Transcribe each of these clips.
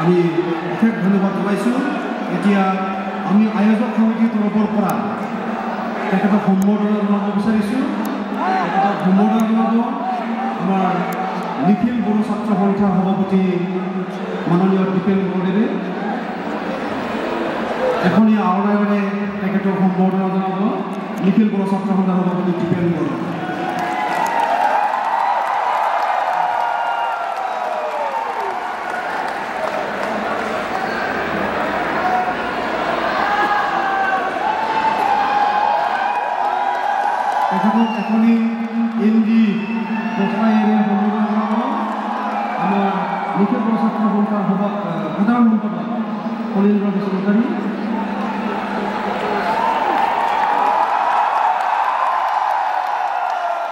আমি অশেষ ধন্যবাদ জনাইছোঁ। এতিয়া আমি আয়োজক সমিতিৰ তৰফৰ পৰা তেখেতক সম্বৰ্ধনা জনাব বিচাৰিছোঁ। তেখেতক সম্বৰ্ধনা জনাব আমাৰ নিখিল বড়ো ছাত্ৰ সন্থাৰ সভাপতি মাননীয় দীপেন বৰদেৱে। এখনীয়া আওৰাইৰে তেখেতক সম্বৰ্ধনা জনাব নিখিল বড়ো ছাত্ৰ সন্থাৰ সভাপতি দীপেন বৰদেৱে। তেখেতক এখনি হিন্দী বছাইৰে সম্বোধন জনাব আমাৰ নিখিল বড়ো ছাত্ৰ সন্থাৰ সাধাৰণ সম্পাদক ফণীন্দ্ৰ বসুমতাৰী।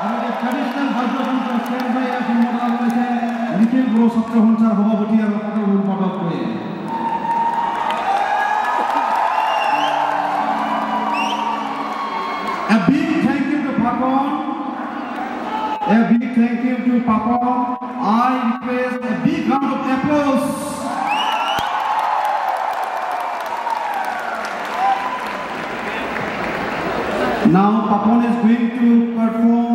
আমাদেৰ ট্ৰেডিশনাল বাদ্যযন্ত্ৰ সেনভাইয়ে সম্বোধন কৰেছে নিখিল বড়ো ছাত্ৰ সন্থাৰ সভাপতি আৰু সাধাৰণ সম্পাদকয়ে। A big thank you to Papon. I request a big round of applause. Now Papon is going to perform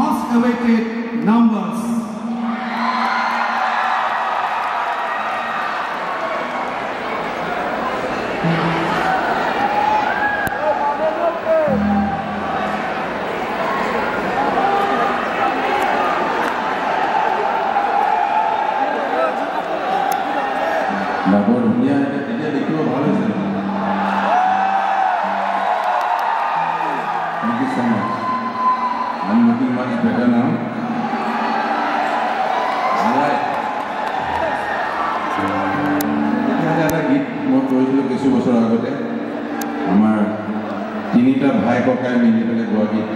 much awaited numbers. বৰ ধুনীয়া এতিয়া দেখিব ভাল হৈছে। Thank you so much. I'm looking much better now. এটা গীত মই কৰিছিলোঁ কিছু বছৰ আগতে, আমাৰ তিনিটা ভাই ককাই মিলি পেলাই গোৱা গীত।